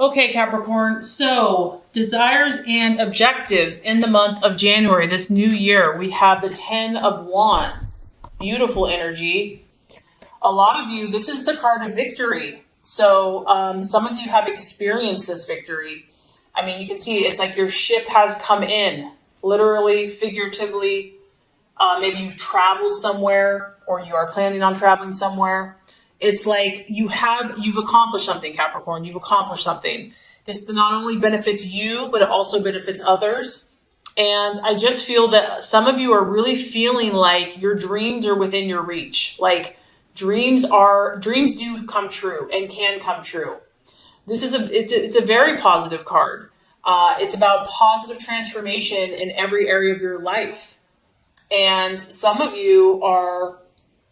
Okay, Capricorn. So, desires and objectives in the month of January, this new year, we have the 10 of Wands. Beautiful energy. A lot of you, this is the card of victory. So, some of you have experienced this victory. I mean, you can see it's like your ship has come in, literally, figuratively. Maybe you've traveled somewhere or you are planning on traveling somewhere. It's like you've accomplished something, Capricorn. You've accomplished something. This not only benefits you, but it also benefits others. And I just feel that some of you are really feeling like your dreams are within your reach. Like dreams do come true and can come true. It's a very positive card. It's about positive transformation in every area of your life. And some of you are,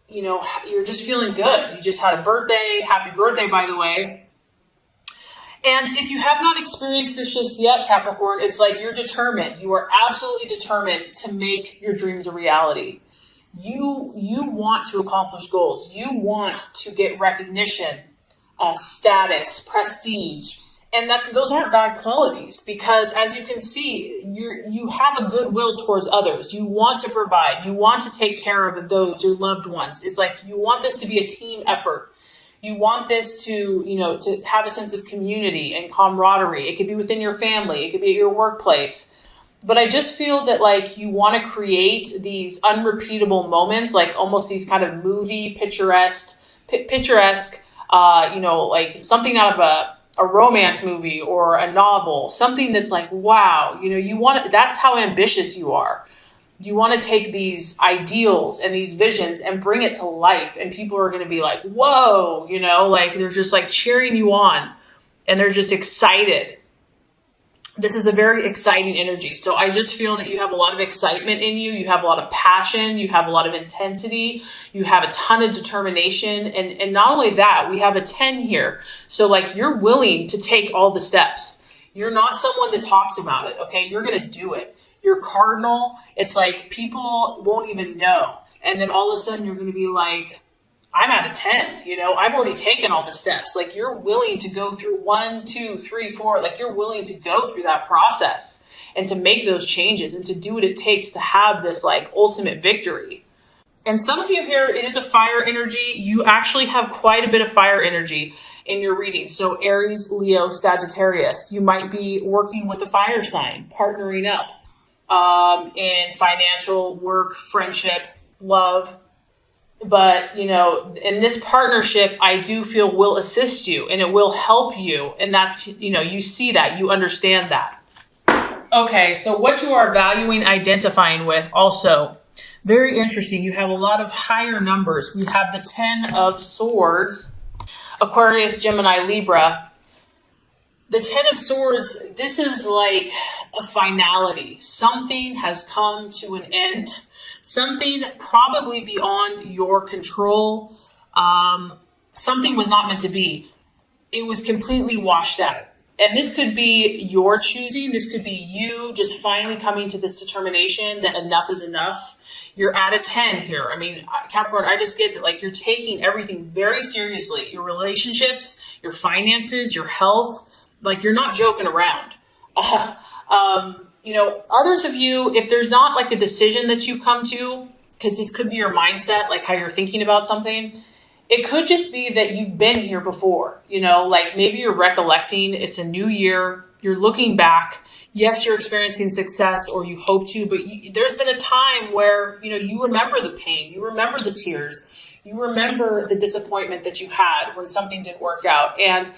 you're just feeling good. You just had a birthday. Happy birthday, by the way. And if you have not experienced this just yet, Capricorn, it's like you're determined. You are absolutely determined to make your dreams a reality. You want to accomplish goals. You want to get recognition, status, prestige. And those aren't bad qualities because, as you can see, you have a goodwill towards others. You want to provide. You want to take care of those, your loved ones. It's like you want this to be a team effort. You want this to have a sense of community and camaraderie. It could be within your family. It could be at your workplace. But I just feel that like you want to create these unrepeatable moments, like almost these kind of movie picturesque, like something out of a romance movie or a novel, something that's like, wow, that's how ambitious you are. You want to take these ideals and these visions and bring it to life. And people are going to be like, whoa, like they're just like cheering you on and they're just excited. This is a very exciting energy. So I just feel that you have a lot of excitement in you. You have a lot of passion. You have a lot of intensity. You have a ton of determination. And not only that, we have a 10 here. So like you're willing to take all the steps. You're not someone that talks about it. Okay. You're going to do it. You're cardinal. It's like people won't even know. And then all of a sudden you're going to be like, I'm at a 10, I've already taken all the steps. Like you're willing to go through 1, 2, 3, 4. Like you're willing to go through that process and to make those changes and to do what it takes to have this like ultimate victory. And some of you here, it is a fire energy. You actually have quite a bit of fire energy in your reading. So Aries, Leo, Sagittarius, you might be working with a fire sign, partnering up in financial, work, friendship, love. But, in this partnership, I do feel will assist you and it will help you. And that's, you see that, you understand that. Okay, so what you are valuing, identifying with also, very interesting. You have a lot of higher numbers. We have the 10 of Swords, Aquarius, Gemini, Libra. The 10 of Swords, this is like a finality. Something has come to an end. Something probably beyond your control. Something was not meant to be. It was completely washed out. And this could be your choosing. This could be you just finally coming to this determination that enough is enough. You're at a 10 here. I mean, Capricorn, I just get that like you're taking everything very seriously. Your relationships, your finances, your health, like you're not joking around. Others of you, if there's not like a decision that you've come to, because this could be your mindset, like how you're thinking about something, it could just be that you've been here before, like maybe you're recollecting, it's a new year, you're looking back. Yes, you're experiencing success or you hope to, but there's been a time where, you remember the pain, you remember the tears, you remember the disappointment that you had when something didn't work out. And,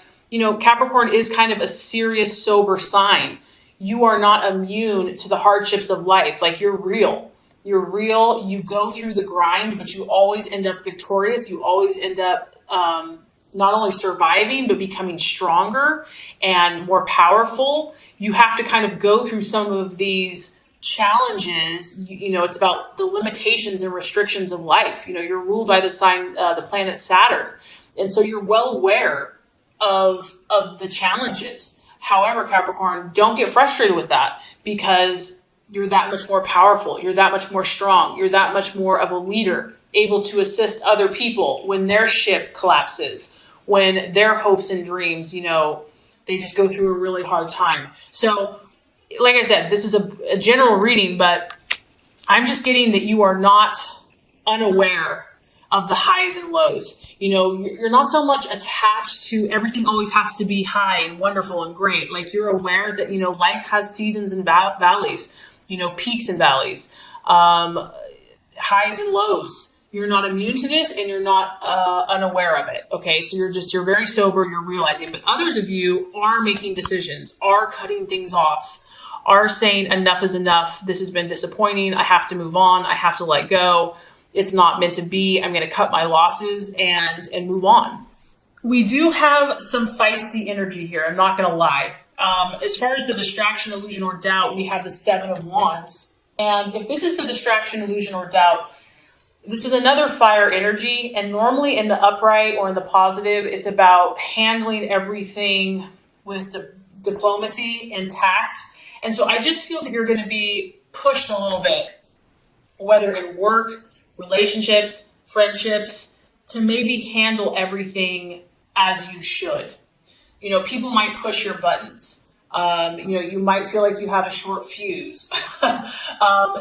Capricorn is kind of a serious, sober sign. You are not immune to the hardships of life. Like you're real. You're real. You go through the grind, but you always end up victorious. You always end up not only surviving, but becoming stronger and more powerful. You have to kind of go through some of these challenges. It's about the limitations and restrictions of life. You're ruled by the sign, the planet Saturn. And so you're well aware of the challenges. However, Capricorn, don't get frustrated with that because you're that much more powerful. You're that much more strong. You're that much more of a leader, able to assist other people when their ship collapses, when their hopes and dreams, They just go through a really hard time. So, like I said, this is a general reading, but I'm just getting that you are not unaware of the highs and lows. You know, you're not so much attached to everything always has to be high and wonderful and great. Like, you're aware that, you know, life has seasons and valleys, you know, peaks and valleys, highs and lows. You're not immune to this, and you're not unaware of it. Okay, so you're very sober, you're realizing. But others of you are making decisions, are cutting things off, are saying enough is enough. This has been disappointing. I have to move on. I have to let go. It's not meant to be. I'm going to cut my losses and move on. We do have some feisty energy here. I'm not going to lie. As far as the distraction, illusion, or doubt, we have the 7 of Wands. And if this is the distraction, illusion, or doubt, this is another fire energy. And normally in the upright or in the positive, it's about handling everything with diplomacy and tact. And so I just feel that you're going to be pushed a little bit, whether in work, relationships, friendships, to maybe handle everything as you should. You know, people might push your buttons. You know, you might feel like you have a short fuse.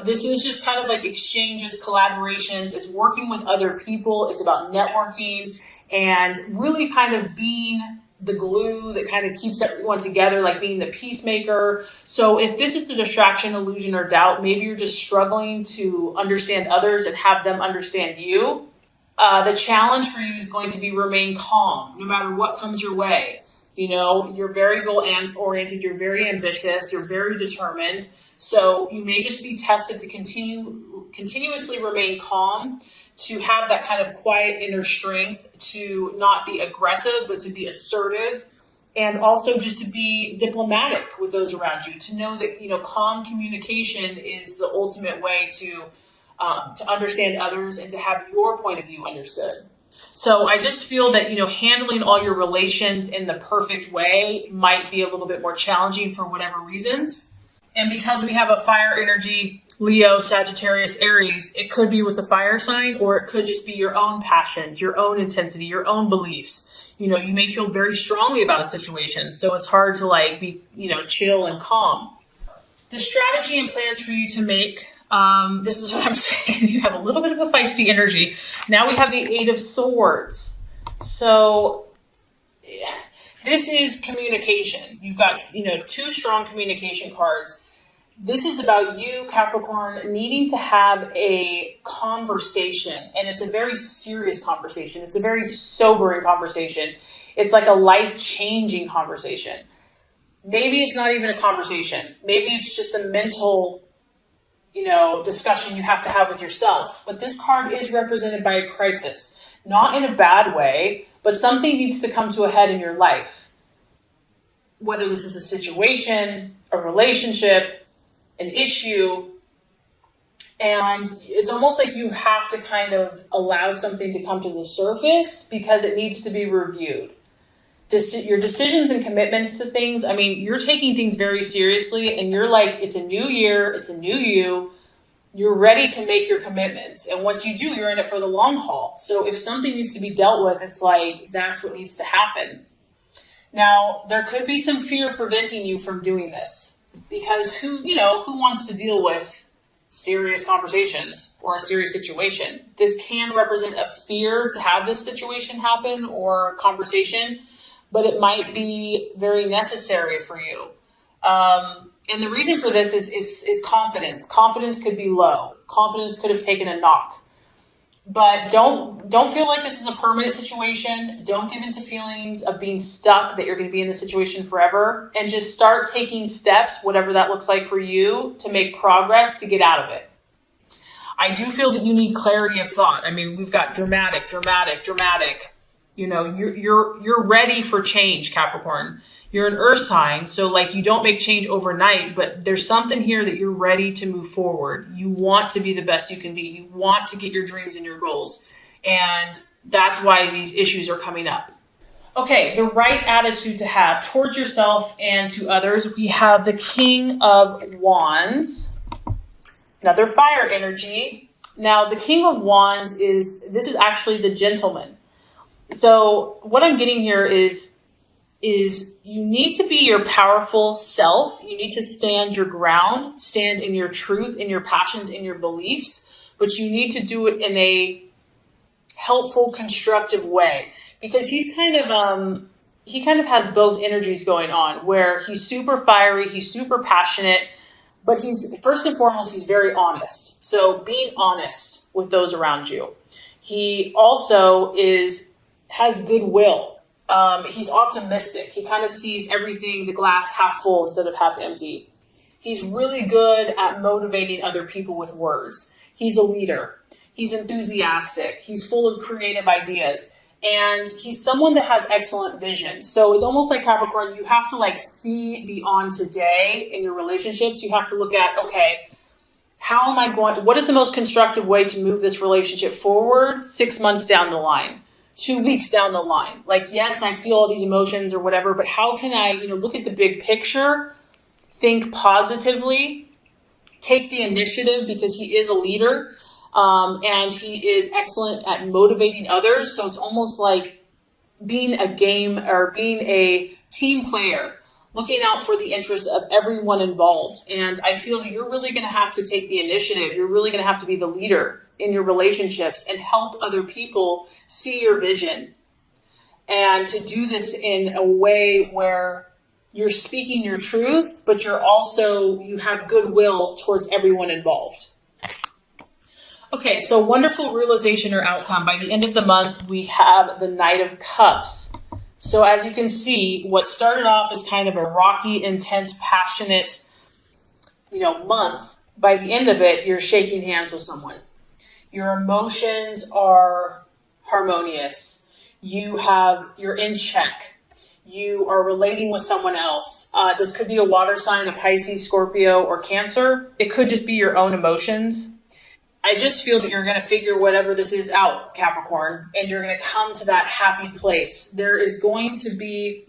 This is just kind of like exchanges, collaborations. It's working with other people. It's about networking and really kind of being the glue that kind of keeps everyone together, like being the peacemaker. So if this is the distraction, illusion, or doubt, maybe you're just struggling to understand others and have them understand you. The challenge for you is going to be remain calm no matter what comes your way. You know, you're very goal-oriented, you're very ambitious, you're very determined. So you may just be tested to continuously remain calm, to have that kind of quiet inner strength, to not be aggressive, but to be assertive, and also just to be diplomatic with those around you, to know that, you know, calm communication is the ultimate way to understand others and to have your point of view understood. So I just feel that, you know, handling all your relations in the perfect way might be a little bit more challenging for whatever reasons. And because we have a fire energy, Leo, Sagittarius, Aries, it could be with the fire sign, or it could just be your own passions, your own intensity, your own beliefs. You know, you may feel very strongly about a situation, so it's hard to like be, you know, chill and calm. The strategy and plans for you to make, this is what I'm saying. You have a little bit of a feisty energy. Now we have the 8 of Swords. So this is communication. You've got, you know, 2 strong communication cards. This is about you, Capricorn, needing to have a conversation. And it's a very serious conversation. It's a very sobering conversation. It's like a life-changing conversation. Maybe it's not even a conversation. Maybe it's just a mental, you know, discussion you have to have with yourself. But this card is represented by a crisis. Not in a bad way, but something needs to come to a head in your life. Whether this is a situation, a relationship, an issue, and it's almost like you have to kind of allow something to come to the surface because it needs to be reviewed. Your decisions and commitments to things, I mean, you're taking things very seriously, and you're like, it's a new year, it's a new you, you're ready to make your commitments. And once you do, you're in it for the long haul. So if something needs to be dealt with, it's like, that's what needs to happen. Now, there could be some fear preventing you from doing this, because who wants to deal with serious conversations or a serious situation? This can represent a fear to have this situation happen or conversation, but it might be very necessary for you. And the reason for this is confidence. Confidence could be low. Confidence could have taken a knock. But don't feel like this is a permanent situation. Don't give into feelings of being stuck, that you're going to be in this situation forever. And just start taking steps, whatever that looks like for you, to make progress to get out of it. I do feel that you need clarity of thought. I mean, we've got dramatic. You know, you're ready for change, Capricorn. You're an earth sign, so like you don't make change overnight, but there's something here that you're ready to move forward. You want to be the best you can be. You want to get your dreams and your goals. And that's why these issues are coming up. Okay, the right attitude to have towards yourself and to others. We have the King of Wands, another fire energy. Now, the King of Wands this is actually the gentleman. So what I'm getting here is is you need to be your powerful self. You need to stand your ground, stand in your truth, in your passions, in your beliefs, but you need to do it in a helpful, constructive way, because he kind of has both energies going on, where he's super fiery, he's super passionate, but he's first and foremost, he's very honest. So being honest with those around you. He also has goodwill. He's optimistic. He kind of sees everything, the glass half full instead of half empty. He's really good at motivating other people with words. He's a leader. He's enthusiastic. He's full of creative ideas. And he's someone that has excellent vision. So it's almost like Capricorn, you have to see beyond today in your relationships. You have to look at, okay, what is the most constructive way to move this relationship forward 6 months down the line, 2 weeks down the line? Yes, I feel all these emotions or whatever, but how can I, look at the big picture, think positively, take the initiative, because he is a leader. And he is excellent at motivating others. So it's almost like being a team player, looking out for the interests of everyone involved. And I feel that you're really going to have to take the initiative. You're really going to have to be the leader in your relationships and help other people see your vision. And to do this in a way where you're speaking your truth, but you have goodwill towards everyone involved. Okay, so wonderful realization or outcome. By the end of the month, we have the Knight of Cups. So as you can see, what started off as kind of a rocky, intense, passionate, month, by the end of it, you're shaking hands with someone. Your emotions are harmonious. You're in check. You are relating with someone else. This could be a water sign, a Pisces, Scorpio, or Cancer. It could just be your own emotions. I just feel that you're going to figure whatever this is out, Capricorn, and you're going to come to that happy place. There is going to be,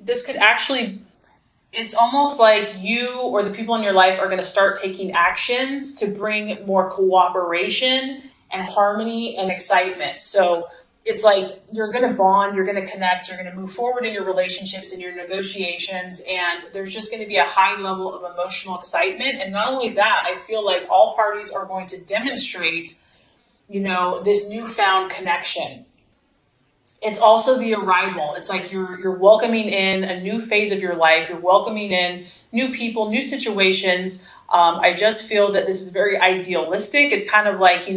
it's almost like you or the people in your life are going to start taking actions to bring more cooperation and harmony and excitement. So it's like you're going to bond, you're going to connect, you're going to move forward in your relationships and your negotiations, and there's just going to be a high level of emotional excitement. And not only that, I feel like all parties are going to demonstrate, this newfound connection. It's also the arrival. It's like you're welcoming in a new phase of your life. You're welcoming in new people, new situations. I just feel that this is very idealistic. It's kind of like,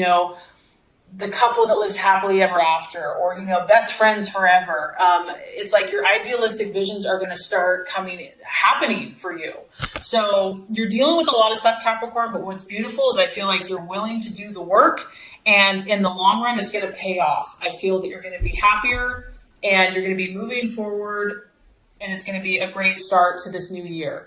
the couple that lives happily ever after, or, best friends forever. It's like your idealistic visions are going to start happening for you. So you're dealing with a lot of stuff, Capricorn, but what's beautiful is I feel like you're willing to do the work, and in the long run, it's going to pay off. I feel that you're going to be happier and you're going to be moving forward, and it's going to be a great start to this new year.